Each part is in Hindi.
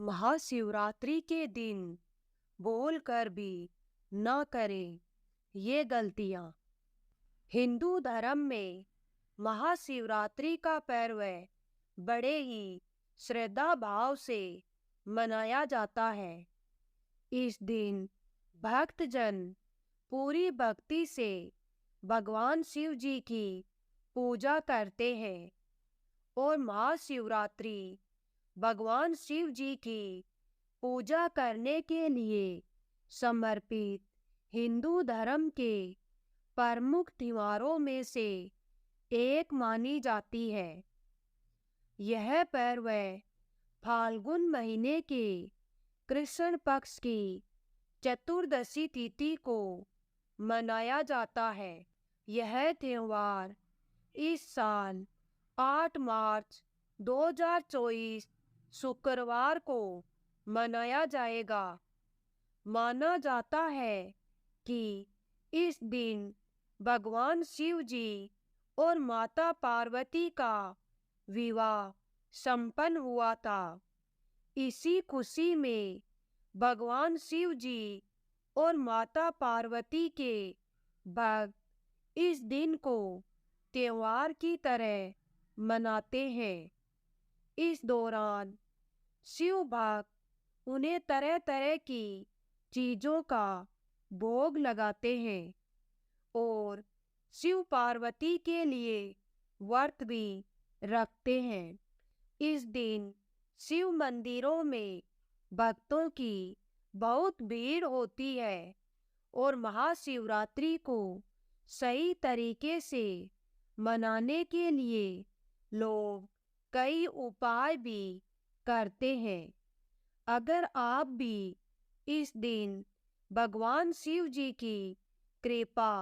महाशिवरात्रि के दिन बोल कर भी न करें ये गलतियां। हिंदू धर्म में महाशिवरात्रि का पर्व बड़े ही श्रद्धा भाव से मनाया जाता है। इस दिन भक्तजन पूरी भक्ति से भगवान शिव जी की पूजा करते हैं और महाशिवरात्रि भगवान शिव जी की पूजा करने के लिए समर्पित हिंदू धर्म के प्रमुख त्योहारों में से एक मानी जाती है। यह पर्व फाल्गुन महीने के कृष्ण पक्ष की चतुर्दशी तिथि को मनाया जाता है। यह त्योहार इस साल 8 मार्च 2024 शुक्रवार को मनाया जाएगा। माना जाता है कि इस दिन भगवान शिव जी और माता पार्वती का विवाह संपन्न हुआ था। इसी खुशी में भगवान शिव जी और माता पार्वती के भक्त इस दिन को त्योहार की तरह मनाते हैं। इस दौरान शिव भक्त उन्हें तरह तरह की चीजों का भोग लगाते हैं और शिव पार्वती के लिए व्रत भी रखते हैं। इस दिन शिव मंदिरों में भक्तों की बहुत भीड़ होती है और महाशिवरात्रि को सही तरीके से मनाने के लिए लोग कई उपाय भी करते हैं। अगर आप भी इस दिन भगवान शिव जी की कृपा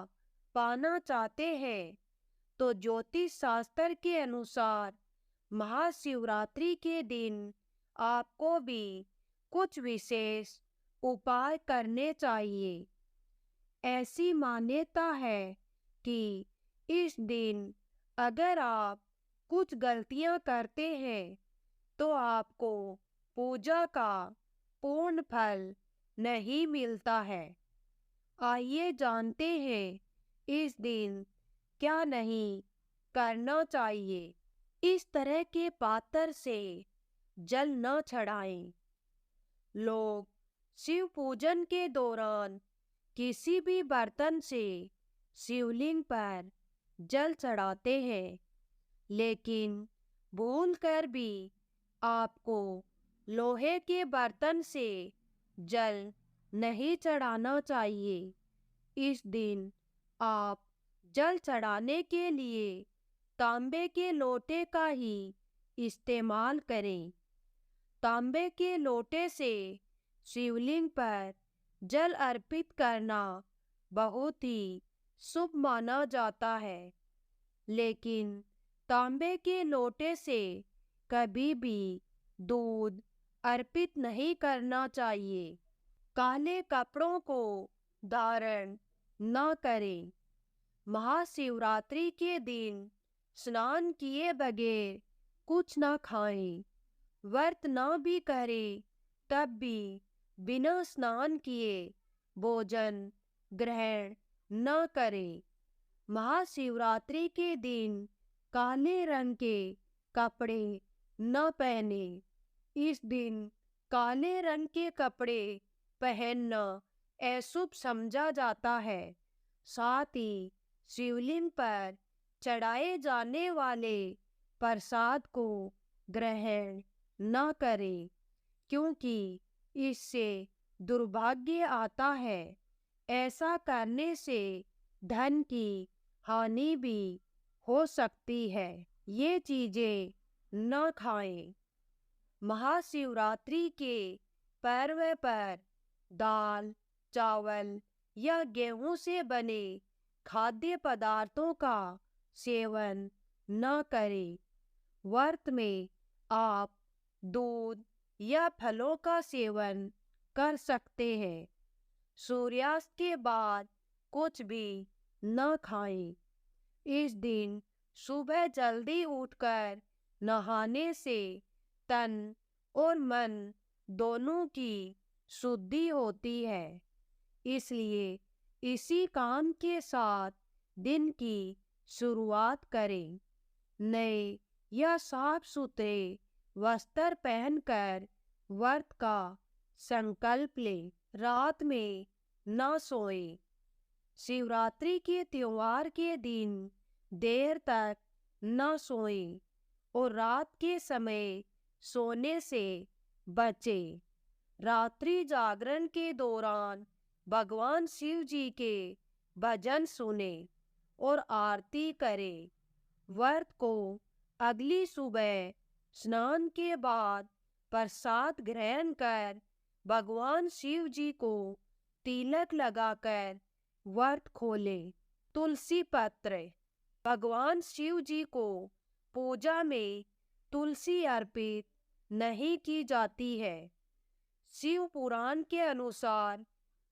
पाना चाहते हैं तो ज्योतिष शास्त्र के अनुसार महाशिवरात्रि के दिन आपको भी कुछ विशेष उपाय करने चाहिए। ऐसी मान्यता है कि इस दिन अगर आप कुछ गलतियां करते हैं तो आपको पूजा का पूर्ण फल नहीं मिलता है। आइए जानते हैं इस दिन क्या नहीं करना चाहिए। इस तरह के पात्र से जल न चढ़ाएं। लोग शिव पूजन के दौरान किसी भी बर्तन से शिवलिंग पर जल चढ़ाते हैं, लेकिन भूलकर भी आपको लोहे के बर्तन से जल नहीं चढ़ाना चाहिए। इस दिन आप जल चढ़ाने के लिए तांबे के लोटे का ही इस्तेमाल करें। तांबे के लोटे से शिवलिंग पर जल अर्पित करना बहुत ही शुभ माना जाता है, लेकिन तांबे के लोटे से कभी भी दूध अर्पित नहीं करना चाहिए। काले कपड़ों को धारण न करें। महाशिवरात्रि के दिन स्नान किए बगैर कुछ न खाएं। व्रत न भी करें तब भी बिना स्नान किए भोजन ग्रहण न करें। महाशिवरात्रि के दिन काले रंग के कपड़े न पहने। इस दिन काले रंग के कपड़े पहनना अशुभ समझा जाता है। साथ ही शिवलिंग पर चढ़ाए जाने वाले प्रसाद को ग्रहण न करें, क्योंकि इससे दुर्भाग्य आता है। ऐसा करने से धन की हानि भी हो सकती है। ये चीजें न खाएं। महाशिवरात्रि के पर्व पर दाल, चावल या गेहूं से बने खाद्य पदार्थों का सेवन न करें। व्रत में आप दूध या फलों का सेवन कर सकते हैं। सूर्यास्त के बाद कुछ भी न खाएं। इस दिन सुबह जल्दी उठकर नहाने से तन और मन दोनों की शुद्धि होती है। इसलिए इसी काम के साथ दिन की शुरुआत करें। नए या साफ सुथरे वस्त्र पहनकर व्रत का संकल्प लें। रात में न सोएं। शिवरात्रि के त्योहार के दिन देर तक न सोएं और रात के समय सोने से बचें। रात्रि जागरण के दौरान भगवान शिव जी के भजन सुने और आरती करें। व्रत को अगली सुबह स्नान के बाद प्रसाद ग्रहण कर भगवान शिव जी को तिलक लगाकर व्रत खोलें। तुलसी पत्र। भगवान शिव जी को पूजा में तुलसी अर्पित नहीं की जाती है। शिव पुराण के अनुसार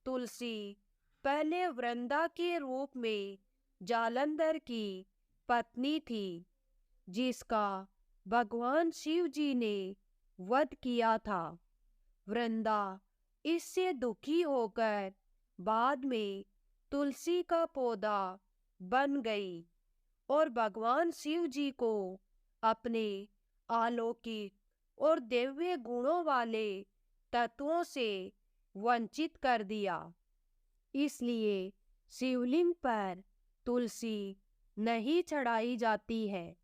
तुलसी पहले वृंदा के रूप में जालंधर की पत्नी थी, जिसका भगवान शिव जी ने वध किया था। वृंदा इससे दुखी होकर बाद में तुलसी का पौधा बन गई और भगवान शिव जी को अपने अलौकिक और दिव्य गुणों वाले तत्वों से वंचित कर दिया। इसलिए शिवलिंग पर तुलसी नहीं चढ़ाई जाती है।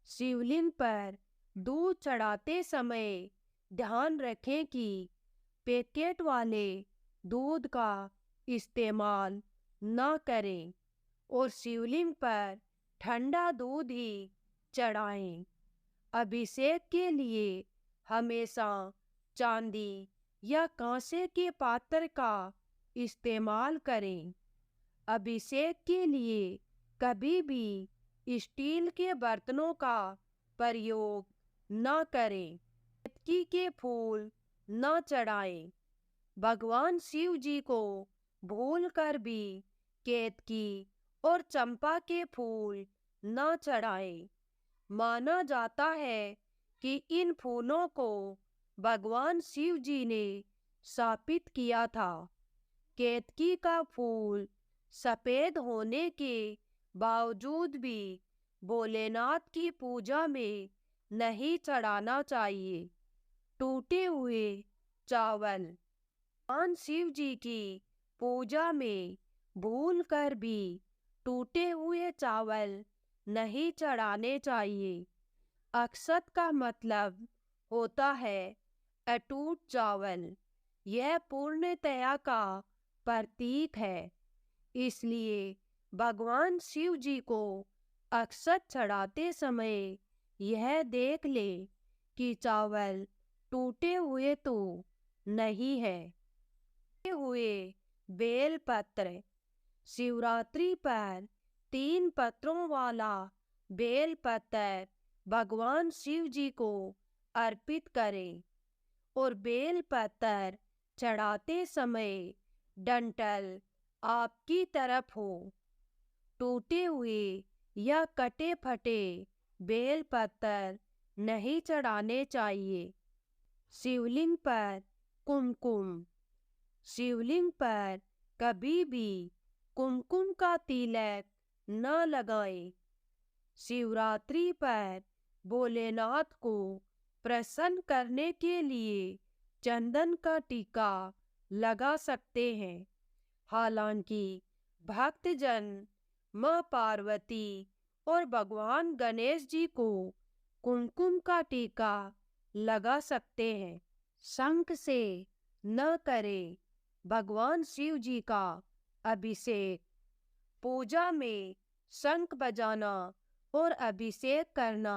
शिवलिंग पर दूध चढ़ाते समय ध्यान रखें कि पैकेट वाले दूध का इस्तेमाल न करें और शिवलिंग पर ठंडा दूध ही चढ़ाएं। अभिषेक के लिए हमेशा चांदी या कांसे के पात्र का इस्तेमाल करें। अभिषेक के लिए कभी भी स्टील के बर्तनों का प्रयोग न करें। केतकी के फूल न चढ़ाएं। भगवान शिव जी को भूल कर भी केतकी और चंपा के फूल न चढ़ाएं। माना जाता है कि इन फूलों को भगवान शिव जी ने शापित किया था। केतकी का फूल सफेद होने के बावजूद भी भोलेनाथ की पूजा में नहीं चढ़ाना चाहिए। टूटे हुए चावल। भगवान शिव जी की पूजा में भूल कर भी टूटे हुए चावल नहीं चढ़ाने चाहिए। अक्षत का मतलब होता है अटूट चावल। यह पूर्णतया का प्रतीक है। इसलिए भगवान शिव जी को अक्षत चढ़ाते समय यह देख ले कि चावल टूटे हुए तो नहीं है। टूटे हुए बेल पत्र। शिवरात्रि पर 3 पत्रों वाला बेल पत्र भगवान शिव जी को अर्पित करें और बेल पत्र चढ़ाते समय डंठल आपकी तरफ हो। टूटे हुए या कटे फटे बेल पत्र नहीं चढ़ाने चाहिए। शिवलिंग पर कुमकुम। शिवलिंग पर कभी भी कुमकुम का तिलक न लगाएं। शिवरात्रि पर भोलेनाथ को प्रसन्न करने के लिए चंदन का टीका लगा सकते हैं। हालांकि भक्तजन मां पार्वती और भगवान गणेश जी को कुमकुम का टीका लगा सकते हैं। शंख से न करें भगवान शिव जी का अभिषेक। पूजा में शंख बजाना और अभिषेक करना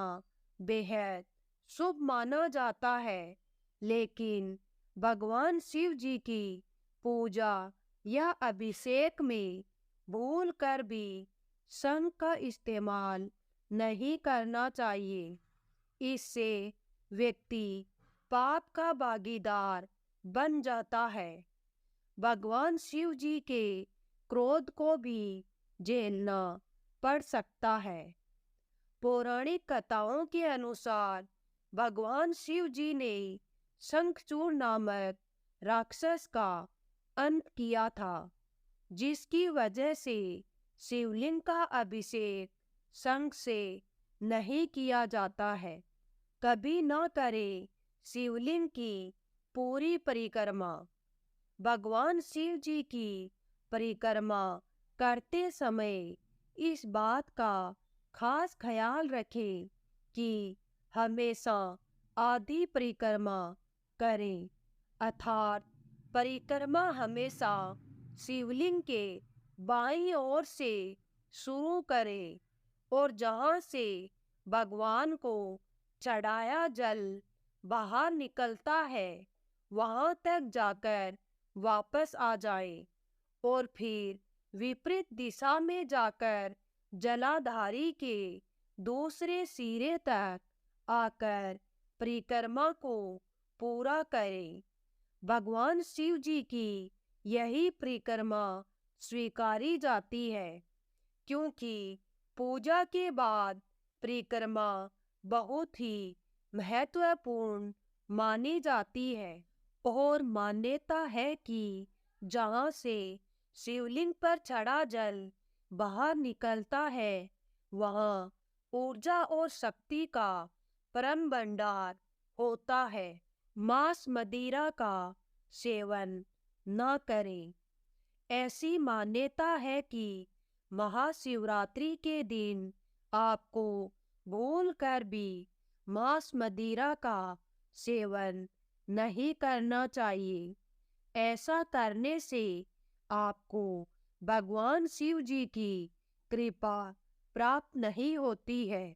बेहद शुभ माना जाता है, लेकिन भगवान शिव जी की पूजा या अभिषेक में भूल कर भी शंख का इस्तेमाल नहीं करना चाहिए। इससे व्यक्ति पाप का भागीदार बन जाता है। भगवान शिव जी के क्रोध को भी झेलना पड़ सकता है। पौराणिक कथाओं के अनुसार भगवान शिव जी ने शंखचूड़ नामक राक्षस का अंत किया था, जिसकी वजह से शिवलिंग का अभिषेक शंख से नहीं किया जाता है। कभी न करें शिवलिंग की पूरी परिक्रमा। भगवान शिव जी की परिक्रमा करते समय इस बात का खास ख्याल रखें कि हमेशा आधी परिक्रमा करें, अर्थात परिक्रमा हमेशा शिवलिंग के बाईं ओर से शुरू करें और जहाँ से भगवान को चढ़ाया जल बाहर निकलता है वहाँ तक जाकर वापस आ जाए और फिर विपरीत दिशा में जाकर जलाधारी के दूसरे सिरे तक आकर परिक्रमा को पूरा करें। भगवान शिव जी की यही परिक्रमा स्वीकारी जाती है, क्योंकि पूजा के बाद परिक्रमा बहुत ही महत्वपूर्ण मानी जाती है और मान्यता है कि जहाँ से शिवलिंग पर चढ़ा जल बाहर निकलता है वहाँ ऊर्जा और शक्ति का परम भंडार होता है। मांस मदिरा का सेवन न करें। ऐसी मान्यता है कि महाशिवरात्रि के दिन आपको भूल कर भी मांस मदिरा का सेवन नहीं करना चाहिए। ऐसा करने से आपको भगवान शिव जी की कृपा प्राप्त नहीं होती है।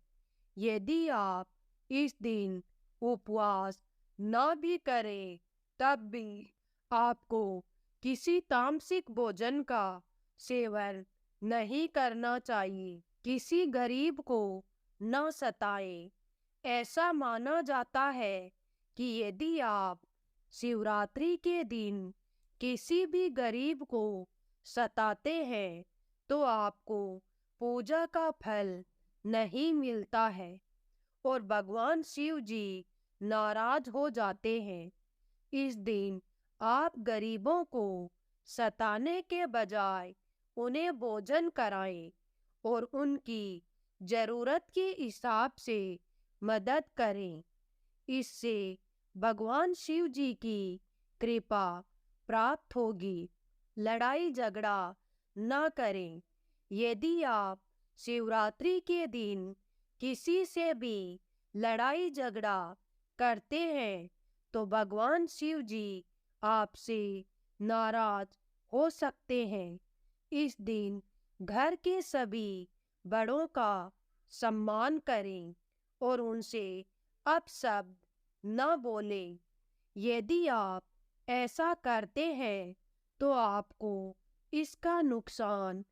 यदि आप इस दिन उपवास न भी करें तब भी आपको किसी तामसिक भोजन का सेवन नहीं करना चाहिए। किसी गरीब को न सताएं। ऐसा माना जाता है कि यदि आप शिवरात्रि के दिन किसी भी गरीब को सताते हैं तो आपको पूजा का फल नहीं मिलता है और भगवान शिव जी नाराज हो जाते हैं। इस दिन आप गरीबों को सताने के बजाय उन्हें भोजन कराएं और उनकी जरूरत के हिसाब से मदद करें। इससे भगवान शिव जी की कृपा प्राप्त होगी। लड़ाई झगड़ा न करें। यदि आप शिवरात्रि के दिन किसी से भी लड़ाई झगड़ा करते हैं तो भगवान शिव जी आपसे नाराज हो सकते हैं। इस दिन घर के सभी बड़ों का सम्मान करें और उनसे अपशब्द न बोलें। यदि आप ऐसा करते हैं तो आपको इसका नुकसान